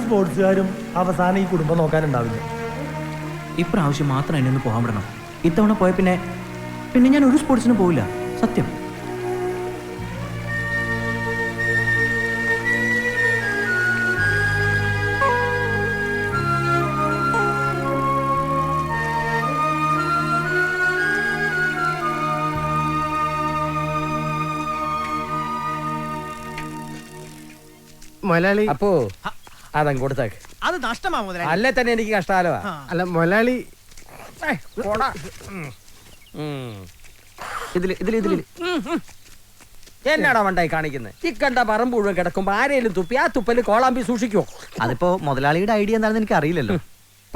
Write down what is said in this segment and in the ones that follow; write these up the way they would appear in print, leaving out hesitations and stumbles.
സ്പോർട്സുകാരും അവസാനം ഈ കുടുംബം നോക്കാനുണ്ടാവില്ല. ഇപ്രാവശ്യം മാത്രം എന്നെ ഒന്ന് പോകാൻ വിടണം. ഇത്തവണ പോയ പിന്നെ ഞാൻ ഒരു സ്പോർട്സിന് പോവില്ല, സത്യം. മൊലാളി അപ്പോ അതങ്ങ് കൊടുത്തേക്ക്. അത് നഷ്ടമാ മുതലാളി. അല്ലേ തന്നെ എനിക്ക് കഷ്ടാലവാ. അല്ല മൊലാളി എന്നാടാ വണ്ടായി കാണിക്കുന്നത്? ഈ കണ്ട പറമ്പ് മുഴുവൻ കിടക്കുമ്പോ ആരെയും തുപ്പി ആ തുപ്പല് കോളാമ്പി സൂക്ഷിക്കുവോ? അതിപ്പോ മുതലാളിയുടെ ഐഡിയ എന്താണെന്ന് എനിക്ക് അറിയില്ലല്ലോ.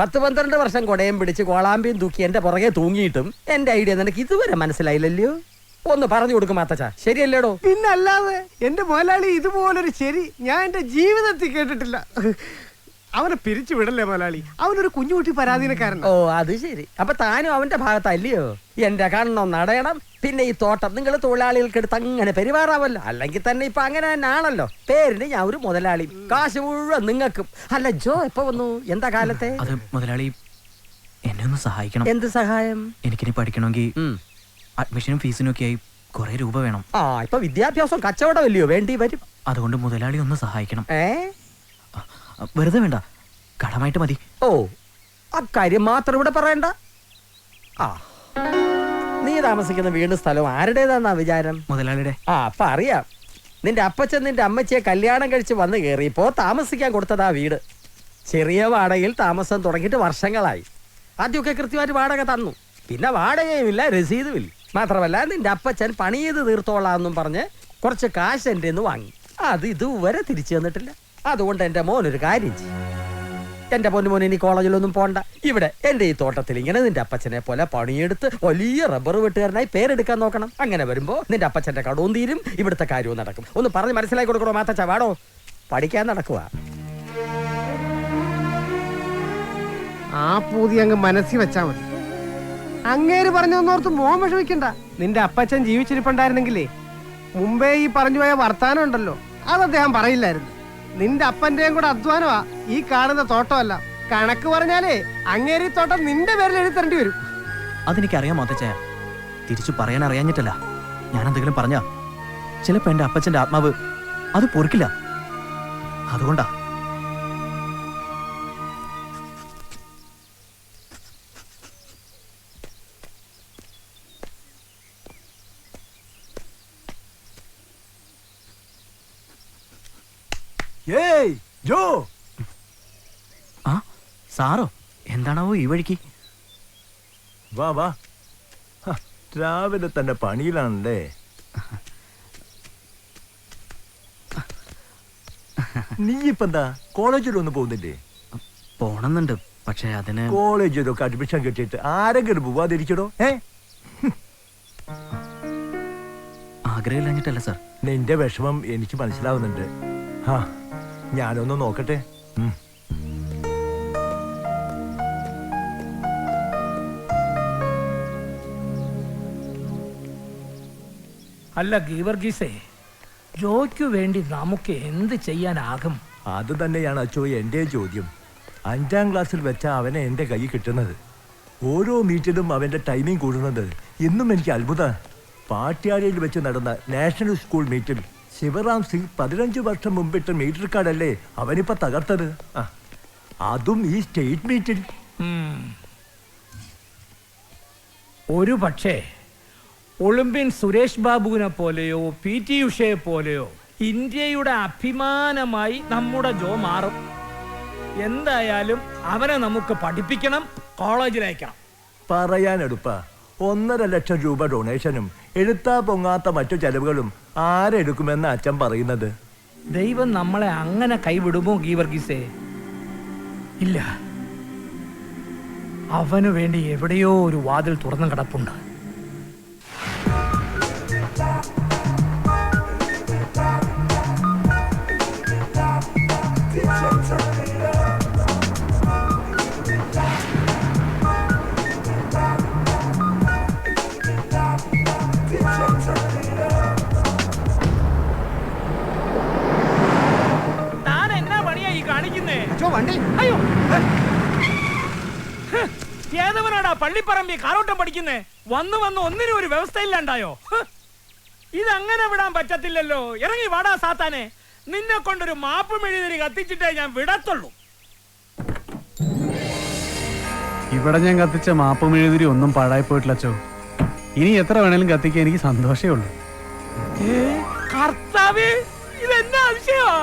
10-12 വർഷം കൊടയും പിടിച്ച് കോളാമ്പിയും തൂക്കി എന്റെ പുറകെ തൂങ്ങിയിട്ടും എന്റെ ഐഡിയ നിനക്ക് ഇതുവരെ മനസ്സിലായില്ലല്ലോ. ഒന്ന് പറഞ്ഞു കൊടുക്കും മാത്തച്ചാ, ശരിയല്ലേടോ? പിന്നല്ലാതെ എന്റെ മൊലാളി ഇതുപോലൊരു ശരി ഞാൻ എന്റെ ജീവിതത്തിൽ കേട്ടിട്ടില്ല. അവനെ പിരിച്ചു വിടല്ലേ മൊലാളി, അവനൊരു കുഞ്ഞുകുട്ടി പരാധീനക്കാരൻ. ഓ അത് ശരി. അപ്പൊ താനും അവന്റെ ഭാഗത്തല്ലയോ? എന്റെ കണ്ണം നടയണം. പിന്നെ ഈ തോട്ടം നിങ്ങൾ തൊഴിലാളികൾക്ക് എടുത്ത് അങ്ങനെ പെരുമാറാമല്ലോ. അല്ലെങ്കിൽ തന്നെ ഇപ്പൊ അങ്ങനെ തന്നെ ആണല്ലോ. പേരിന് ഞാൻ ഒരു മുതലാളി, കാശ് മുഴുവൻ നിങ്ങൾക്കും. അല്ല ജോ എപ്പോ വന്നു? എന്താ കാലത്തെ? അത് മുതലാളി എന്നെ ഒന്ന് സഹായിക്കണം. എന്ത് സഹായം? എനിക്കിനി പഠിക്കണമെങ്കിൽ അഡ്മിഷനും ഫീസിനും ഒക്കെ ആയി കുറെ രൂപ വേണം. ഇപ്പൊ വിദ്യാഭ്യാസം കച്ചവടമല്ലയോ വേണ്ടി വരും. അതുകൊണ്ട് മുതലാളി ഒന്ന് സഹായിക്കണം. വെറുതെ വേണ്ട, കടമായിട്ട് മതി. ഓ അക്കാര്യം മാത്രം ഇവിടെ പറയണ്ട. നീ താമസിക്കുന്ന വീട് സ്ഥലവും ആരുടേതാന്നാ വിചാരം? മുതലാളിയുടെ. അപ്പൊ അറിയാം. നിന്റെ അപ്പച്ചൻ നിന്റെ അമ്മച്ചിയെ കല്യാണം കഴിച്ച് വന്ന് കയറിയപ്പോ താമസിക്കാൻ കൊടുത്തതാ വീട്. ചെറിയ വാടകയിൽ താമസം തുടങ്ങിയിട്ട് വർഷങ്ങളായി. ആദ്യമൊക്കെ കൃത്യമായിട്ട് വാടക തന്നു. പിന്നെ വാടകയുമില്ല, രസീതുമില്ല. മാത്രമല്ല നിന്റെ അപ്പച്ചൻ പണി ചെയ്ത് തീർത്തോളാന്നും പറഞ്ഞ് കുറച്ച് കാശ് എൻ്റെ നിന്ന് വാങ്ങി. അത് ഇതുവരെ തിരിച്ചു തന്നിട്ടില്ല. അതുകൊണ്ട് എൻ്റെ മോനൊരു കാര്യം ചെയ്യും. എൻ്റെ മോന് ഇനി കോളേജിലൊന്നും പോണ്ട. ഇവിടെ എൻ്റെ ഈ തോട്ടത്തിൽ ഇങ്ങനെ നിന്റെ അപ്പച്ചനെ പോലെ പണിയെടുത്ത് വലിയ റബ്ബർ വെട്ടുകാരനായി പേരെടുക്കാൻ നോക്കണം. അങ്ങനെ വരുമ്പോ നിന്റെ അപ്പച്ചന്റെ കടവും തീരും, ഇവിടുത്തെ കാര്യവും നടക്കും. ഒന്ന് പറഞ്ഞ് മനസ്സിലാക്കി കൊടുക്കണോ മാത്തച്ച? വാടോ, പഠിക്കാൻ നടക്കുക. ആ പൂതി അങ്ങ് മനസ്സിൽ വെച്ചാ മതി. അങ്ങേര് പറഞ്ഞോർത്ത് മോൻ വിഷമിക്കണ്ട. നിന്റെ അപ്പച്ചൻ ജീവിച്ചിരിപ്പുണ്ടായിരുന്നെങ്കിലേ മുമ്പേ ഈ പറഞ്ഞു പോയ വർത്താനം ഉണ്ടല്ലോ, അത് അദ്ദേഹം പറയില്ലായിരുന്നു. നിന്റെ അപ്പന്റെയും കൂടെ അധ്വാനമാ ഈ കാണുന്ന തോട്ടമല്ല. കണക്ക് പറഞ്ഞാലേ അങ്ങേരി തോട്ടം നിന്റെ പേരിൽ എഴുതി തരേണ്ടി വരും. അതെനിക്കറിയാം മാത്തച്ചായ, തിരിച്ചു പറയാൻ അറിയാഞ്ഞിട്ടല്ല. ഞാൻ എന്തെങ്കിലും പറഞ്ഞ ചിലപ്പോ എന്റെ അപ്പച്ചന്റെ ആത്മാവ് അത് പൊറുക്കില്ല. അതുകൊണ്ടാ. ജോ. സാറോ? എന്താണാവോ ഈ വഴിക്ക്? വാ വാ, രാവിലെ തന്നെ പണിയിലാണല്ലേ. നീ ഇപ്പൊ എന്താ കോളേജിലൊന്നും പോകുന്നില്ലേ? പോണെന്നുണ്ട്, പക്ഷെ അതിന് കോളേജിലൊക്കെ അഡ്മിഷൻ കിട്ടിയിട്ട് ആരെങ്കിലും പോവാതിരിക്കടോ? ആഗ്രഹമില്ലാഞ്ഞിട്ടല്ല സാർ. നിന്റെ വിഷമം എനിക്ക് മനസ്സിലാവുന്നുണ്ട്. ഞാനൊന്ന് നോക്കട്ടെ. അല്ല ഗീവർഗീസേ, ജോയ്ക്കു വേണ്ടി നമുക്ക് എന്ത് ചെയ്യാനാകും? അത് തന്നെയാണ് അച്ചോ എന്റെ ചോദ്യം. 5ാം ക്ലാസ്സിൽ വെച്ച അവനെ എന്റെ കൈ കിട്ടുന്നത്. ഓരോ മീറ്റിലും അവന്റെ ടൈമിംഗ് കൂടുന്നത് ഇന്നും എനിക്ക് അത്ഭുത. പാട്യാലയിൽ വെച്ച് നടന്ന നാഷണൽ സ്കൂൾ മീറ്റിൽ ശിവറാം സിംഗ് 15 വർഷം മുമ്പിട്ട് മീറ്റർ കാർഡല്ലേ അവനിപ്പോ തകർത്തത്. അതും ഈ സ്റ്റേറ്റ് മീറ്റിൽ. ഒരു പക്ഷേ ഒളിമ്പ്യൻ സുരേഷ് ബാബുവിനെ പോലെയോ PT ഉഷയെ പോലെയോ ഇന്ത്യയുടെ അഭിമാനമായി നമ്മുടെ ജോ മാറും. എന്തായാലും അവനെ നമുക്ക് പഠിപ്പിക്കണം, കോളേജിലേക്കണം. പറയാനെടുപ്പാ. 1.5 ലക്ഷം രൂപ ഡൊണേഷനും എഴുത്താ പൊങ്ങാത്ത മറ്റു ചെലവുകളും ആരെടുക്കുമെന്ന് അച്ഛൻ പറയുന്നത്? ദൈവം നമ്മളെ അങ്ങനെ കൈവിടുമോ ഗീവർഗീസേ? ഇല്ല. അവനു വേണ്ടി എവിടെയോ ഒരു വാതിൽ തുറന്നു കിടപ്പുണ്ട്. വണ്ടി അയ്യോ ഏതവനാടാ പള്ളിപ്പറമ്പി കാരോട്ടം പഠിക്കുന്നേ? വന്ന് ഒന്നിനും ഒരു വ്യവസ്ഥയില്ലാണ്ടായോ? ഇതങ്ങനെ വിടാൻ പറ്റത്തില്ലല്ലോ. ഇറങ്ങി വാടാ സാത്താനെ. നിന്നെ കൊണ്ടൊരു മാപ്പ് മെഴുതിരി കത്തിച്ചിട്ടേ ഞാൻ വിടത്തുള്ളൂ. ഇവിടെ ഞാൻ കത്തിച്ച മാപ്പ് മെഴുതിരി ഒന്നും പാഴായി പോയിട്ടില്ല അച്ചോ. ഇനി എത്ര വേണേലും കത്തിക്കാൻ എനിക്ക് സന്തോഷമേ ഉള്ളൂ. കർത്താവേ, ഇതെന്നാ അതിശയമാ.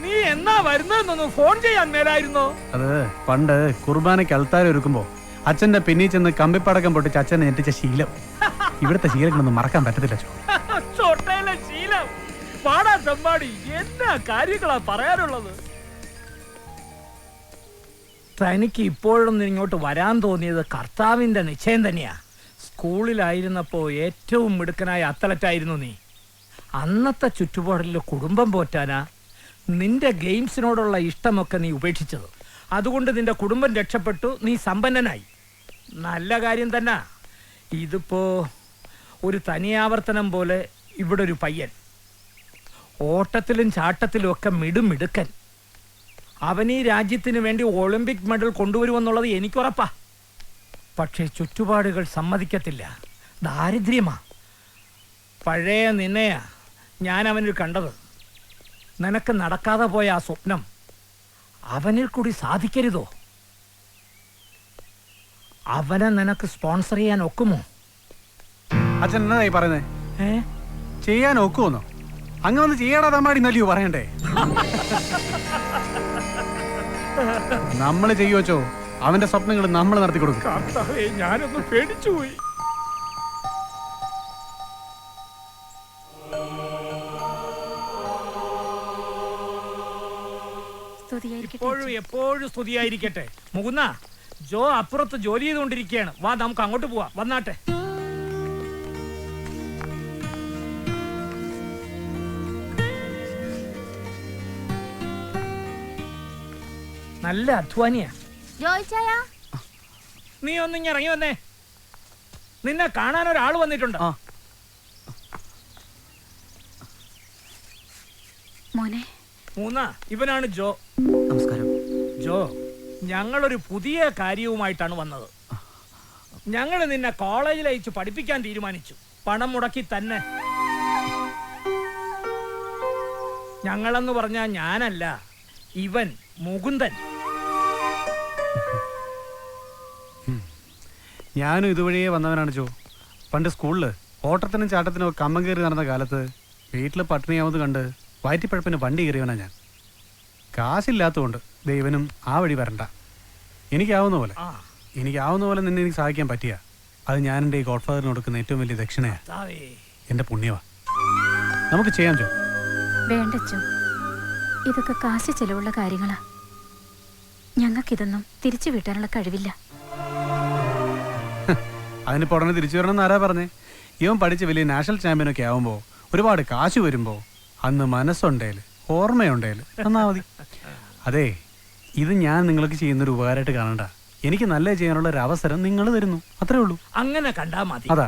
നീ എന്നാ വരുന്നതെന്നൊന്ന് ഫോൺ ചെയ്യാൻ മേലായിരുന്നോ? അത് പണ്ട് കുർബാനയ്ക്ക് അൾത്താര ഒരുക്കുമ്പോ അച്ഛന്റെ പിന്നിൽ ചെന്ന് കമ്പിപ്പടക്കം പൊട്ടിച്ച് അച്ഛനെ ഞെട്ടിച്ച ശീലം. ഇവിടുത്തെ ശീലങ്ങളൊന്നും മറക്കാൻ പറ്റത്തില്ല അച്ചോ. ചോട്ടയിലെ ശീലം. പാടാ തെമ്മാടി, എന്നാ കാര്യങ്ങളാ പറയാനുള്ളത്? തനിക്ക് ഇപ്പോഴൊന്നും ഇങ്ങോട്ട് വരാൻ തോന്നിയത് കർത്താവിന്റെ നിശ്ചയം തന്നെയാ. സ്കൂളിലായിരുന്നപ്പോ ഏറ്റവും മിടുക്കനായ അത്ലറ്റായിരുന്നു നീ. അന്നത്തെ ചുറ്റുപാടിൽ കുടുംബം പോറ്റാനാ നിന്റെ ഗെയിംസിനോടുള്ള ഇഷ്ടമൊക്കെ നീ ഉപേക്ഷിച്ചത്. അതുകൊണ്ട് നിന്റെ കുടുംബം രക്ഷപ്പെട്ടു, നീ സമ്പന്നനായി. നല്ല കാര്യം തന്നെ. ഇതിപ്പോ ഒരു തനിയാവർത്തനം പോലെ ഇവിടെ ഒരു പയ്യൻ, ഓട്ടത്തിലും ചാട്ടത്തിലും ഒക്കെ മിടുക്കൻ. അവൻ ഈ രാജ്യത്തിന് വേണ്ടി ഒളിമ്പിക് മെഡൽ കൊണ്ടുവരുമെന്നുള്ളത് എനിക്കുറപ്പാ. പക്ഷേ ചുറ്റുപാടുകൾ സമ്മതിക്കത്തില്ല. ദാരിദ്ര്യമാ. പഴയ നിന്നെയാ ഞാൻ അവനിൽ കണ്ടത്. നിനക്ക് നടക്കാതെ പോയ ആ സ്വപ്നം അവനിൽ കൂടി സാധിക്കരുതോ? അവനെ നിനക്ക് സ്പോൺസർ ചെയ്യാൻ ഒക്കുമോ? അച്ഛൻ എന്നതായി പറയുന്നേ? ചെയ്യാൻ ഒക്കുമെന്നോ? അങ്ങ് വന്ന് ചെയ്യടാ തമ്മാടി നല്ലയോ പറയണ്ടേ? നമ്മള് ചെയ്യുവച്ചോ, അവന്റെ സ്വപ്നങ്ങൾ നമ്മൾ നടത്തി കൊടുക്കും. കർത്താവേ, ഞാനൊന്ന് പേടിച്ചുപോയി. എപ്പോഴും സ്തുതിയായിരിക്കട്ടെ. മുകുന്ന, ജോ അപ്പുറത്ത് ജോലി ചെയ്തുകൊണ്ടിരിക്കുകയാണ്. വാ, നമുക്ക് അങ്ങോട്ട് പോവാം. വന്നാട്ടെ. നല്ല അധ്വാനിയാ. നീ ഒന്നിങ്ങ ഇറങ്ങി വന്നേ. നിന്നെ കാണാൻ ഒരാൾ വന്നിട്ടുണ്ട്. മൂന്ന, ഇവനാണ് ജോ. നമസ്കാരം. ജോ, ഞങ്ങളൊരു പുതിയ കാര്യവുമായിട്ടാണ് വന്നത്. ഞങ്ങൾ നിന്നെ കോളേജിൽ അയച്ച് പഠിപ്പിക്കാൻ തീരുമാനിച്ചു. പണം മുടക്കി തന്നെ. ഞങ്ങളെന്ന് പറഞ്ഞാ ഞാനല്ല, ഇവൻ മുകുന്ദൻ. ഞാനും ഇതുവഴിയേ വന്നവനാണ് ജോ. പണ്ട് സ്കൂളില് ഓട്ടത്തിനും ചാട്ടത്തിനും ഒക്കെ കമ്മം കയറി നടന്ന കാലത്ത് വീട്ടിൽ പട്ടിണിയാവുന്നത് കണ്ട് വയറ്റിപ്പഴപ്പിന് വണ്ടി കയറിയവനാ ഞാൻ. കാശില്ലാത്തതുകൊണ്ട് ദൈവനും ആ വഴി വരണ്ട. എനിക്കാവുന്ന പോലെ നിന്നെ എനിക്ക് സഹായിക്കാൻ പറ്റിയ അത് ഞാൻ എൻ്റെ ഈ ഗോഡ് ഫാദറിന് കൊടുക്കുന്ന ഏറ്റവും വലിയ ദക്ഷിണയാ. എൻ്റെ പുണ്യവാ. നമുക്ക് ചെയ്യാം ജോ. വേണ്ടച്ചോ, ഇതൊക്കെ കാശ് ചെലവുള്ള കാര്യങ്ങളാ. ഞങ്ങൾക്കിതൊന്നും തിരിച്ചു വിട്ടാനുള്ള കഴിവില്ല. അതിനിപ്പോൾ ഉടനെ തിരിച്ചു വരണം എന്നാരാ പറഞ്ഞേ? ഇവൻ പഠിച്ച് വലിയ നാഷണൽ ചാമ്പ്യനൊക്കെ ആവുമ്പോൾ ഒരുപാട് കാശ് വരുമ്പോൾ അന്ന് മനസ്സുണ്ടേല് ഓർമ്മയുണ്ടേല് എന്നാ മതി. അതെ, ഇത് ഞാൻ നിങ്ങൾക്ക് ചെയ്യുന്നൊരു ഉപകാരമായിട്ട് കാണണ്ട. എനിക്ക് നല്ല ചെയ്യാനുള്ള ഒരു അവസരം നിങ്ങൾ തരുന്നു, അത്രേ ഉള്ളൂ. അങ്ങനെ കണ്ടാ മതി. അതാ